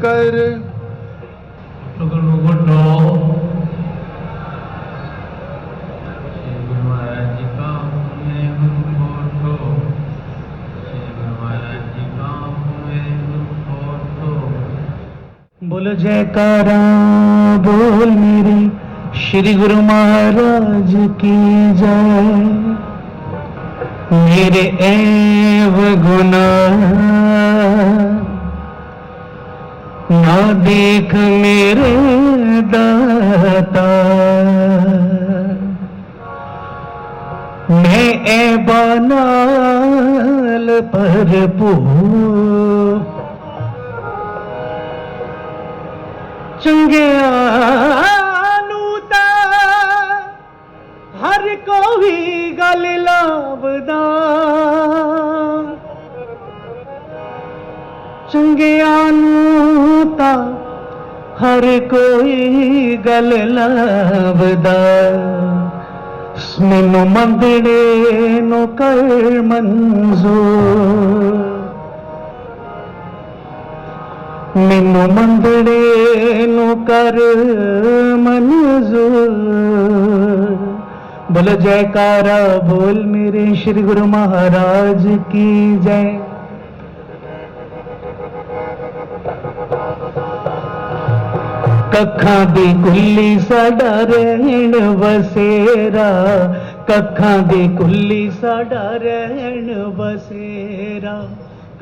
कर बोलो जयकारा बोल मेरे श्री गुरु महाराज की जय। मेरे ऐब गुनाह ना देख मेरे दाता, मैं ऐबा नाल भरपूर चंगिया नूं तां हर कोई गल लाभदा, चंगिया नूं तां हर कोई गल लाभदा, मैनू मंदड़े नूं कर मंजूर, मैनू मंदड़े नू कर मंजूर। बोलो जयकारा बोल मेरे श्री गुरु महाराज की जय। कखां दी कुल्ली साडा रहन बसेरा, कखां दी कुल्ली साडा रहन बसेरा,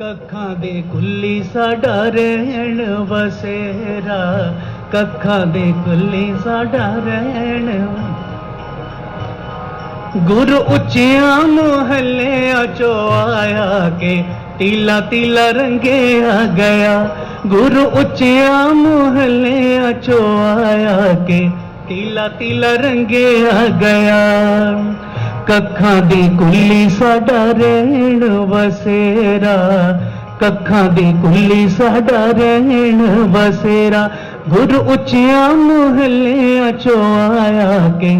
कखां दे कुल्ली साडा रहन बसेरा, कखां दे कुल्ली साडा रहन। गुरु उच्चिया मोहल्ले चो आया के तीला तीला रंगे आ गया, गुरु उच्चिया मोहल्ले चो आया के तीला तीला रंगे आ गया। कखां दी कुल्ली साडा रहन बसेरा, कखां दी कुल्ली साडा रहन बसेरा, गुरु उच्चिया मोहल्ले चो आया के,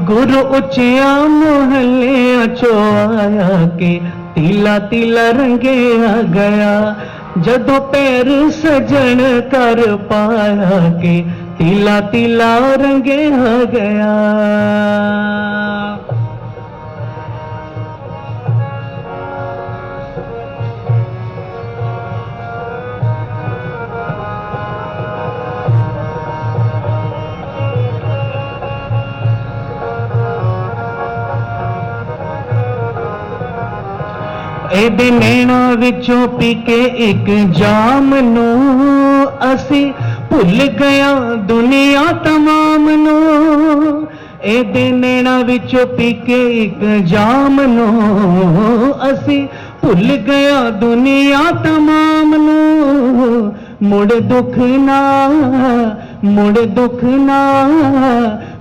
गुरु उच्चिया मोहल्ले चो आया के तीला तीला रंगे आ गया। जदों पैर सजन कर पाया के तीला तीला रंगे आ गया। एदे नैना विचों पी के एक जाम नू असी भुल गया दुनिया तमाम नू, एदे नैना विचों पी के एक जाम नू असी भुल गया दुनिया तमाम नू। मुड़ दुख ना मुड़ दुख ना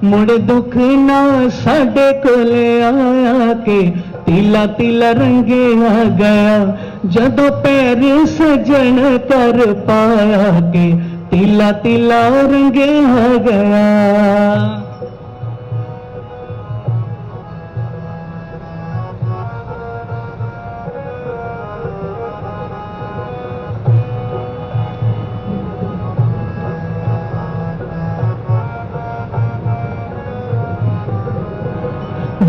मुड़ दुख ना साडे कोले आया के तीला तीला रंगे आ गया। जदों पैर सजन कर पाया के तीला तीला रंगे आ गया।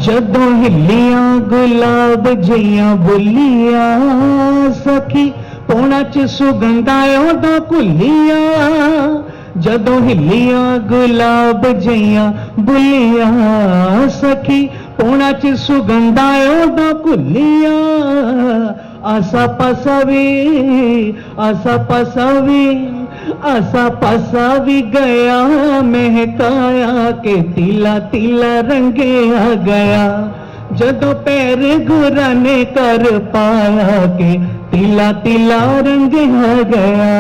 जदों हिलिया गुलाब जिया बुलिया सखी पौना च सुगंधा ओदा कुलिया। जदों हिलिया गुलाब जिया बुलिया सखी पौना च सुगंधा ओदा कुलिया। आसा पासा भी आसा पासा भी आसा पासा भी गया महकाया के तीला तीला रंगे आ गया। जदों पैर गुरा ने कर पाया के तीला तीला रंगे आ गया।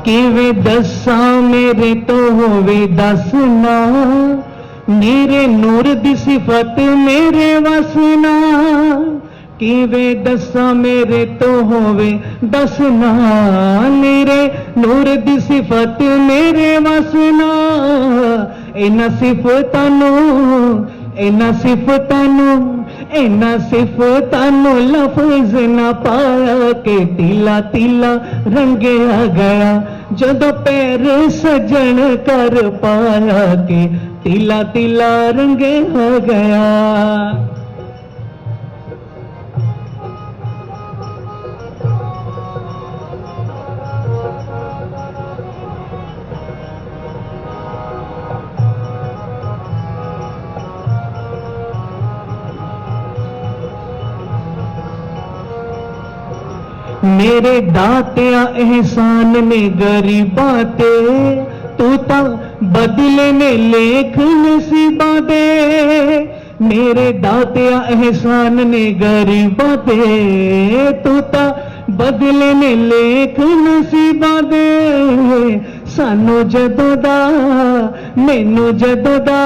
किवे दसा मेरे तो होवे दसना, मेरे नूर दी सिफत मेरे वसना। किवे दसा मेरे तो होवे दसना, मेरे नूर दी सिफत मेरे वसना। इन्हां सिफतां लफज ना पाया के तिला तिला रंगिया गया, जदों पैर सजन कर पाया के तिला तिला रंगिया गया। मेरे दातिया एहसान ने गरीबा ते, तू ता बदले ने लेख नसीबा दे। मेरे दातिया एहसान ने गरीबा ते, तू ता बदले ने लेख नसीबा दे। सानू जदों दा मैनू जदों दा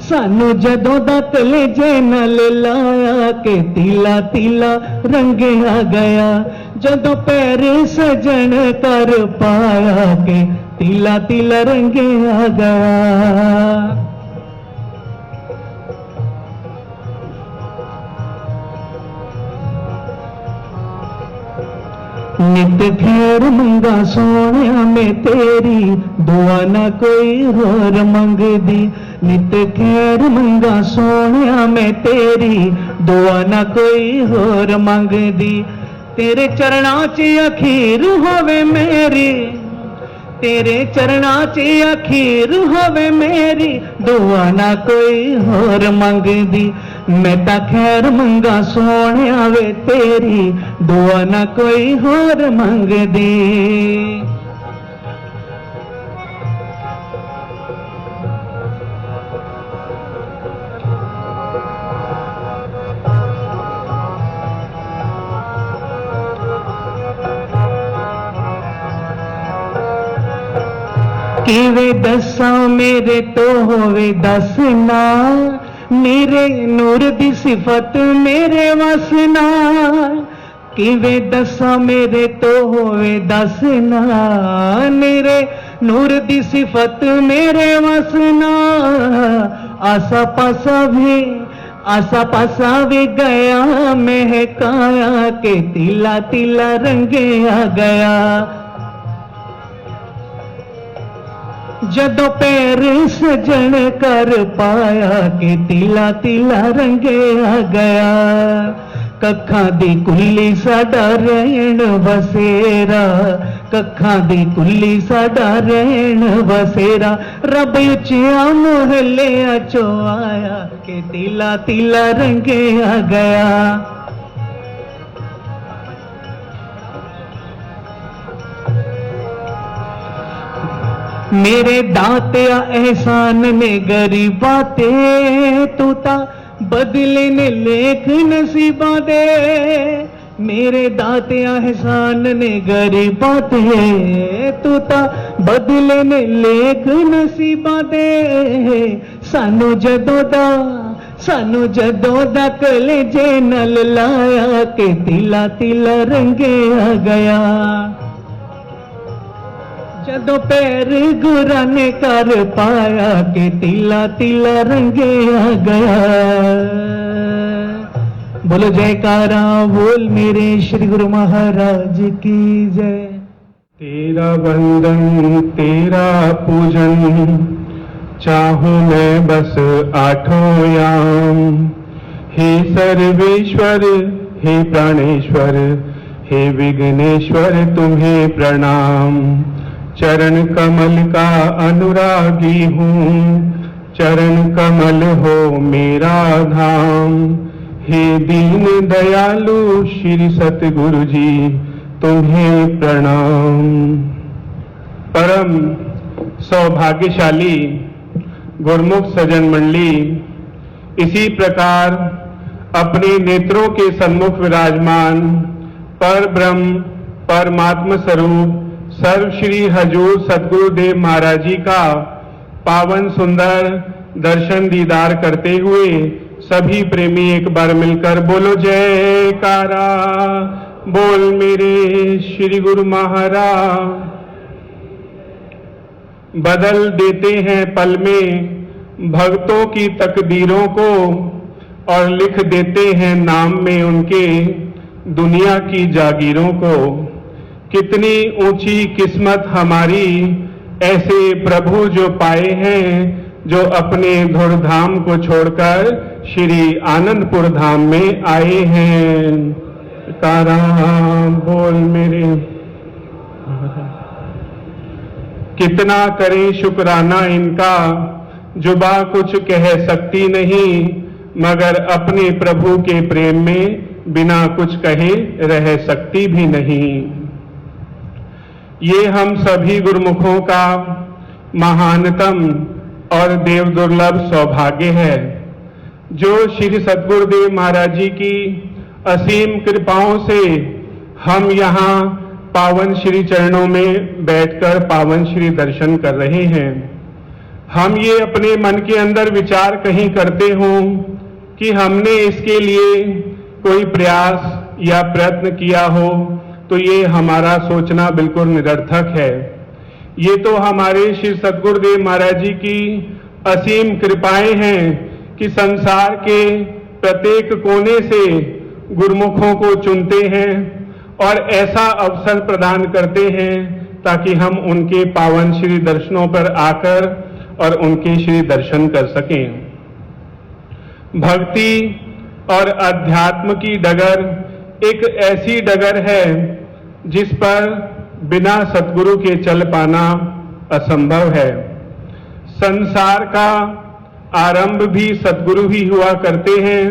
सानू जदों दा कलेजे नाल लाया के तिला तिला रंगिया गया, जदों पैर सजन कर पाया के तिला तिला रंगिया गया। नित खैर मंगा सोनिया में तेरी, दुआ ना कोई होर मंगदी। नित खैर मंगा सोनिया में तेरी, दुआ ना कोई होर मंगदी। तेरे चरणां च अखीर होवे मेरी, तेरे चरणां च अखीर होवे मेरी, दुआ ना कोई होर मंगदी। मैं ता खैर मंगा सोनिया वे तेरी, दुआ ना कोई होर मंगदी। किवे दसा मेरे तो होवे दसना, मेरे नूर दी सिफत मेरे वसना। किवे दसा मेरे तो होवे दसना, मेरे नूर दी सिफत मेरे वसना। आसा पासा भी गया महकाया के तिला तिला रंगिया गया, जदों पैर सजन कर पाया के तिला तिला रंगिया गया। कखां दी कुल्ली साडा रहन बसेरा, कखां दी कुल्ली साडा रहन बसेरा। रब उचिया मोहल्लिया चो आया के तिला तिला रंगिया गया। मेरे दातिया एहसान ने गरीबा ते, तू ता बदले ने लेख नसीबा दे। मेरे दातिया एहसान ने गरीबा ते, तू ता बदले ने लेख नसीबा दे। सानू जदों दा कलेजे नल लाया के तिला तिला रंगिया गया, जदों पैर गुरा ने कर पाया के तिला तिला रंगिया गया। बोलो जयकारा बोल मेरे श्री गुरु महाराज की जय। तेरा वंदन तेरा पूजन, चाहूं मैं बस आठों याम। हे सर्वेश्वर हे प्राणेश्वर हे विघ्नेश्वर तुम्हें प्रणाम। चरण कमल का अनुरागी हूँ, चरण कमल हो मेरा धाम। हे दीन दयालु श्री सतगुरु जी तुम्हें प्रणाम। परम सौभाग्यशाली गुरुमुख सज्जन मंडली, इसी प्रकार अपने नेत्रों के सन्मुख विराजमान पर ब्रह्म परमात्मा स्वरूप सर्व श्री हजूर सतगुरुदेव महाराज जी का पावन सुंदर दर्शन दीदार करते हुए सभी प्रेमी एक बार मिलकर बोलो जयकारा। बोल मेरे श्री गुरु महाराज। बदल देते हैं पल में भक्तों की तकदीरों को और लिख देते हैं नाम में उनके दुनिया की जागीरों को। कितनी ऊंची किस्मत हमारी, ऐसे प्रभु जो पाए हैं, जो अपने धुरधाम को छोड़कर श्री आनंदपुर धाम में आए हैं। तारा बोल मेरे। कितना करें शुक्राना इनका, जुबा कुछ कह सकती नहीं, मगर अपने प्रभु के प्रेम में बिना कुछ कहे रह सकती भी नहीं। ये हम सभी गुरुमुखों का महानतम और देव दुर्लभ सौभाग्य है, जो श्री सद्गुरुदेव महाराज जी की असीम कृपाओं से हम यहाँ पावन श्री चरणों में बैठकर पावन श्री दर्शन कर रहे हैं। हम ये अपने मन के अंदर विचार कहीं करते हों कि हमने इसके लिए कोई प्रयास या प्रयत्न किया हो, तो ये हमारा सोचना बिल्कुल निरर्थक है। ये तो हमारे श्री सद्गुरुदेव महाराज जी की असीम कृपाएं हैं कि संसार के प्रत्येक कोने से गुरुमुखों को चुनते हैं और ऐसा अवसर प्रदान करते हैं ताकि हम उनके पावन श्री दर्शनों पर आकर और उनके श्री दर्शन कर सकें। भक्ति और अध्यात्म की डगर एक ऐसी डगर है जिस पर बिना सद्गुरु के चल पाना असंभव है। संसार का आरंभ भी सद्गुरु ही हुआ करते हैं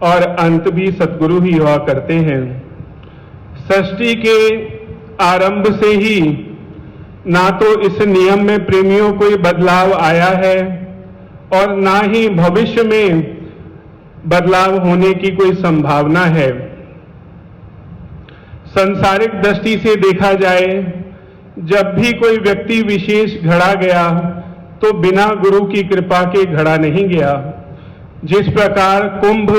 और अंत भी सद्गुरु ही हुआ करते हैं। सृष्टि के आरंभ से ही ना तो इस नियम में प्रेमियों कोई बदलाव आया है और ना ही भविष्य में बदलाव होने की कोई संभावना है। सांसारिक दृष्टि से देखा जाए, जब भी कोई व्यक्ति विशेष घड़ा गया तो बिना गुरु की कृपा के घड़ा नहीं गया। जिस प्रकार कुंभ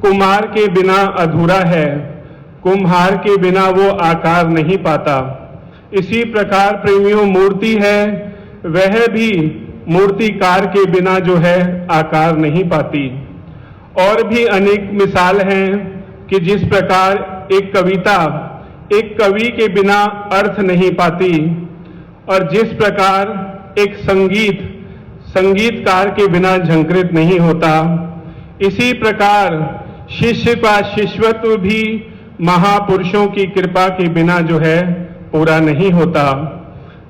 कुम्हार के बिना अधूरा है, कुम्हार के बिना वो आकार नहीं पाता, इसी प्रकार प्रेमियों मूर्ति है, वह भी मूर्तिकार के बिना जो है आकार नहीं पाती। और भी अनेक मिसाल हैं कि जिस प्रकार एक कविता एक कवि के बिना अर्थ नहीं पाती और जिस प्रकार एक संगीत संगीतकार के बिना झंकृत नहीं होता, इसी प्रकार शिष्य का शिष्यत्व भी महापुरुषों की कृपा के बिना जो है पूरा नहीं होता।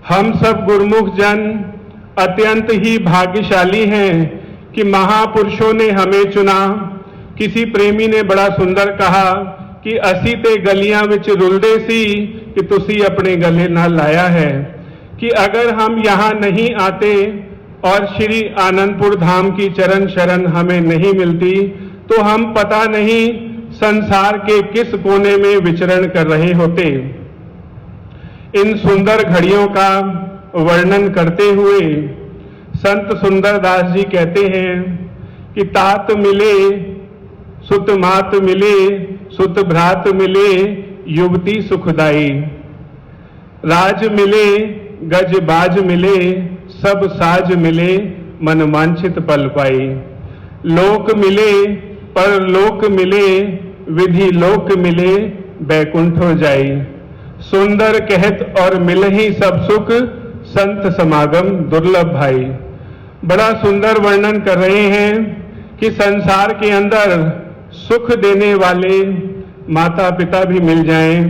हम सब गुरुमुख जन अत्यंत ही भाग्यशाली हैं कि महापुरुषों ने हमें चुना। किसी प्रेमी ने बड़ा सुंदर कहा कि असी ते गलियां विच रुलदे सी कि तुसी अपने गले ना लाया है, कि अगर हम यहाँ नहीं आते और श्री आनंदपुर धाम की चरण शरण हमें नहीं मिलती तो हम पता नहीं संसार के किस कोने में विचरण कर रहे होते। इन सुंदर घड़ियों का वर्णन करते हुए संत सुंदरदास जी कहते हैं कि तात मिले सुत मात मिले सुत भ्रात मिले युवती सुखदाई, राज मिले गज बाज मिले सब साज मिले मन वांछित पल पाई, लोक मिले परलोक मिले विधि लोक मिले बैकुंठ हो जाई, सुंदर कहत और मिल ही सब सुख संत समागम दुर्लभ भाई। बड़ा सुंदर वर्णन कर रहे हैं कि संसार के अंदर सुख देने वाले माता पिता भी मिल जाएं,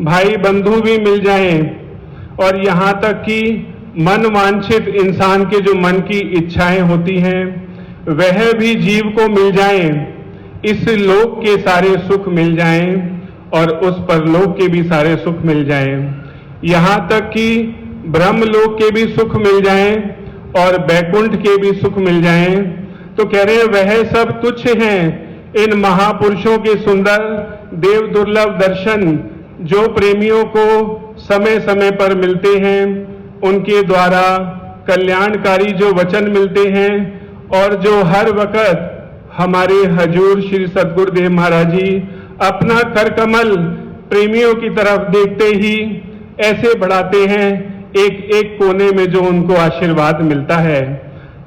भाई बंधु भी मिल जाएं और यहाँ तक कि मन वांछित इंसान के जो मन की इच्छाएं होती हैं वह भी जीव को मिल जाएं, इस लोक के सारे सुख मिल जाएं और उस परलोक के भी सारे सुख मिल जाएं, यहाँ तक कि ब्रह्मलोक के भी सुख मिल जाएं और बैकुंठ के भी सुख मिल जाएं। तो कह रहे हैं वह सब तुच्छ हैं इन महापुरुषों के सुंदर देव दुर्लभ दर्शन जो प्रेमियों को समय समय पर मिलते हैं, उनके द्वारा कल्याणकारी जो वचन मिलते हैं और जो हर वक्त हमारे हजूर श्री सद्गुरुदेव महाराज जी अपना कर कमल प्रेमियों की तरफ देखते ही ऐसे बढ़ाते हैं, एक एक कोने में जो उनको आशीर्वाद मिलता है।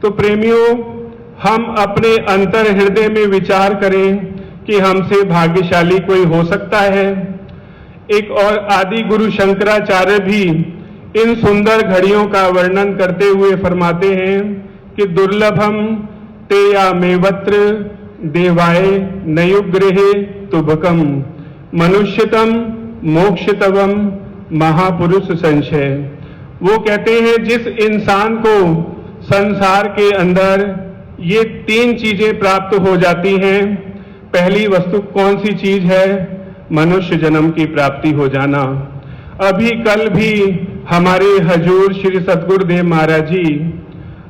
तो प्रेमियों, हम अपने अंतर हृदय में विचार करें कि हमसे भाग्यशाली कोई हो सकता है। एक और आदि गुरु शंकराचार्य भी इन सुंदर घड़ियों का वर्णन करते हुए फरमाते हैं कि दुर्लभम ते या मेवत्र देवाय नयुग्रहे तुभकम मनुष्यतम मोक्षतवम महापुरुष संशय। वो कहते हैं जिस इंसान को संसार के अंदर ये 3 चीजें प्राप्त हो जाती हैं, पहली वस्तु कौन सी चीज है? मनुष्य जन्म की प्राप्ति हो जाना। अभी कल भी हमारे हजूर श्री सद्गुरुदेव महाराज जी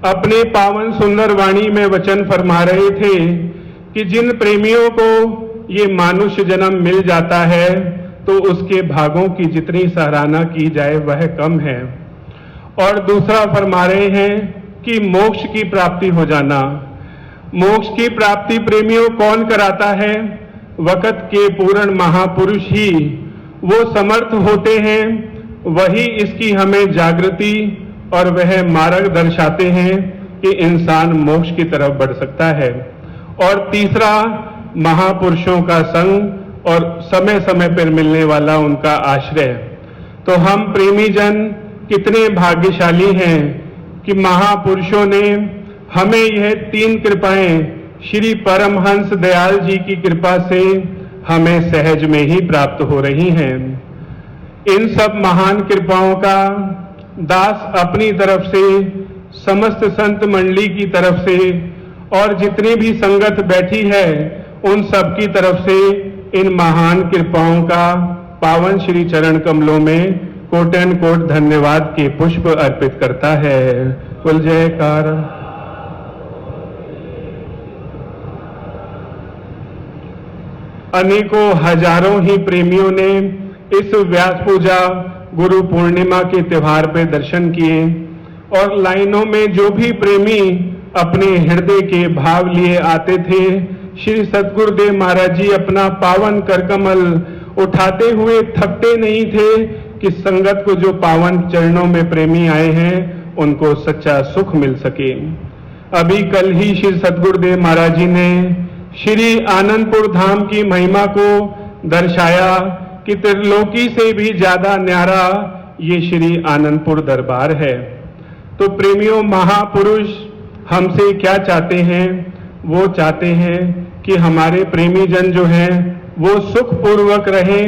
अपने पावन सुंदर वाणी में वचन फरमा रहे थे कि जिन प्रेमियों को ये मानुष्य जन्म मिल जाता है तो उसके भागों की जितनी सराहना की जाए वह कम है। और दूसरा फरमा रहे हैं कि मोक्ष की प्राप्ति हो जाना। मोक्ष की प्राप्ति प्रेमियों कौन कराता है? वक़्त के पूर्ण महापुरुष ही वो समर्थ होते हैं, वही इसकी हमें जागृति और वह मार्ग दर्शाते हैं कि इंसान मोक्ष की तरफ बढ़ सकता है। और तीसरा, महापुरुषों का संग और समय समय पर मिलने वाला उनका आश्रय। तो हम प्रेमी जन कितने भाग्यशाली हैं कि महापुरुषों ने हमें यह 3 कृपाएं श्री परमहंस दयाल जी की कृपा से हमें सहज में ही प्राप्त हो रही हैं। इन सब महान कृपाओं का दास अपनी तरफ से, समस्त संत मंडली की तरफ से और जितनी भी संगत बैठी है उन सब की तरफ से इन महान कृपाओं का पावन श्री चरण कमलों में कोटन कोट धन्यवाद के पुष्प अर्पित करता है। कुल जयकार। अनेकों हजारों ही प्रेमियों ने इस व्यास पूजा गुरु पूर्णिमा के त्योहार पे दर्शन किए और लाइनों में जो भी प्रेमी अपने हृदय के भाव लिए आते थे, श्री सद्गुरुदेव महाराज जी अपना पावन करकमल उठाते हुए थकते नहीं थे कि संगत को जो पावन चरणों में प्रेमी आए हैं उनको सच्चा सुख मिल सके। अभी कल ही श्री सद्गुरुदेव महाराज जी ने श्री आनंदपुर धाम की महिमा को दर्शाया कि त्रिलोकी से भी ज्यादा न्यारा ये श्री आनंदपुर दरबार है। तो प्रेमियों, महापुरुष हमसे क्या चाहते हैं? वो चाहते हैं कि हमारे प्रेमी जन जो हैं वो सुखपूर्वक रहें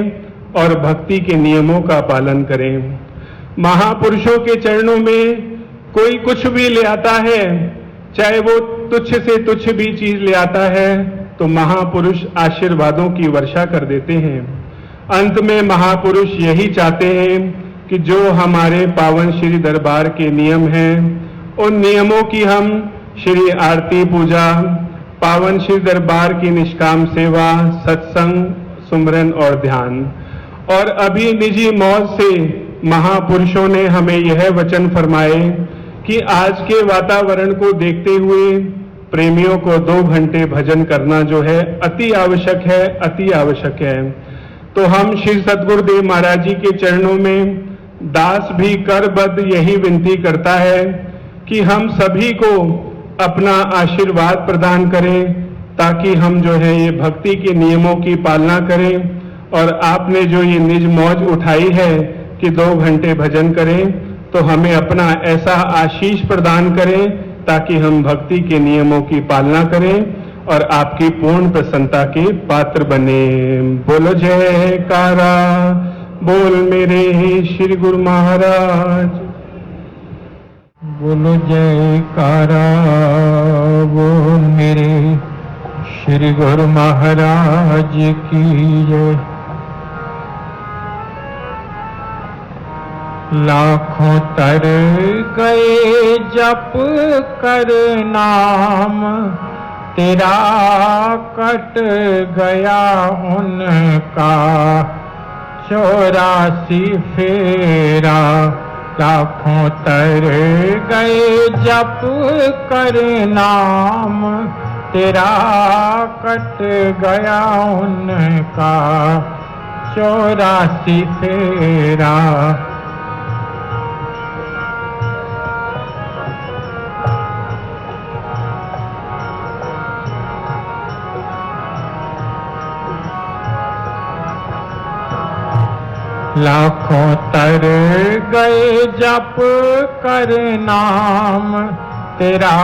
और भक्ति के नियमों का पालन करें। महापुरुषों के चरणों में कोई कुछ भी ले आता है, चाहे वो तुच्छ से तुच्छ भी चीज ले आता है, तो महापुरुष आशीर्वादों की वर्षा कर देते हैं। अंत में महापुरुष यही चाहते हैं कि जो हमारे पावन श्री दरबार के नियम हैं उन नियमों की हम श्री आरती पूजा, पावन श्री दरबार की निष्काम सेवा, सत्संग, सुमरन और ध्यान। और अभी निजी मौज से महापुरुषों ने हमें यह वचन फरमाए कि आज के वातावरण को देखते हुए प्रेमियों को 2 घंटे भजन करना जो है अति आवश्यक है, अति आवश्यक है। तो हम श्री सद्गुरुदेव महाराज जी के चरणों में दास भी करबद्ध यही विनती करता है कि हम सभी को अपना आशीर्वाद प्रदान करें ताकि हम जो है ये भक्ति के नियमों की पालना करें। और आपने जो ये निज मौज उठाई है कि 2 घंटे भजन करें, तो हमें अपना ऐसा आशीष प्रदान करें ताकि हम भक्ति के नियमों की पालना करें और आपकी पूर्ण प्रसन्नता के पात्र बने। बोलो जयकारा, बोल मेरे श्री गुरु महाराज। बोलो जयकारा, बोल मेरे श्री गुरु महाराज की जय। लाखों तर गए जप कर नाम, तेरा कट गया उनका 84 फेरा। लाखों तर गए जप कर नाम, तेरा कट गया उनका 84 फेरा। लाखों तर गए जप कर नाम, तेरा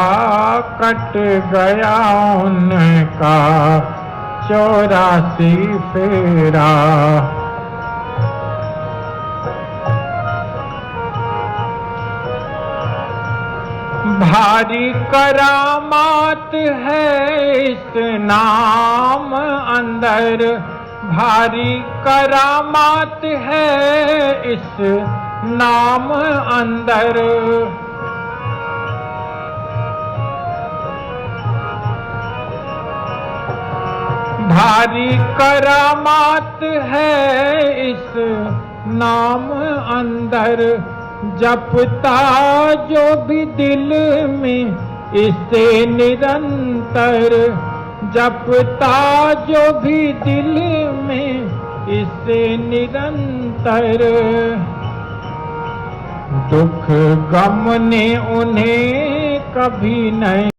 कट गया उनका 84 फेरा। भारी करामात है इस नाम अंदर, भारी करामात है इस नाम अंदर। भारी करामात है इस नाम अंदर, जपता जो भी दिल में इसे निरंतर, जपता जो भी दिल में इसे निरंतर। दुख गम ने उन्हें कभी नहीं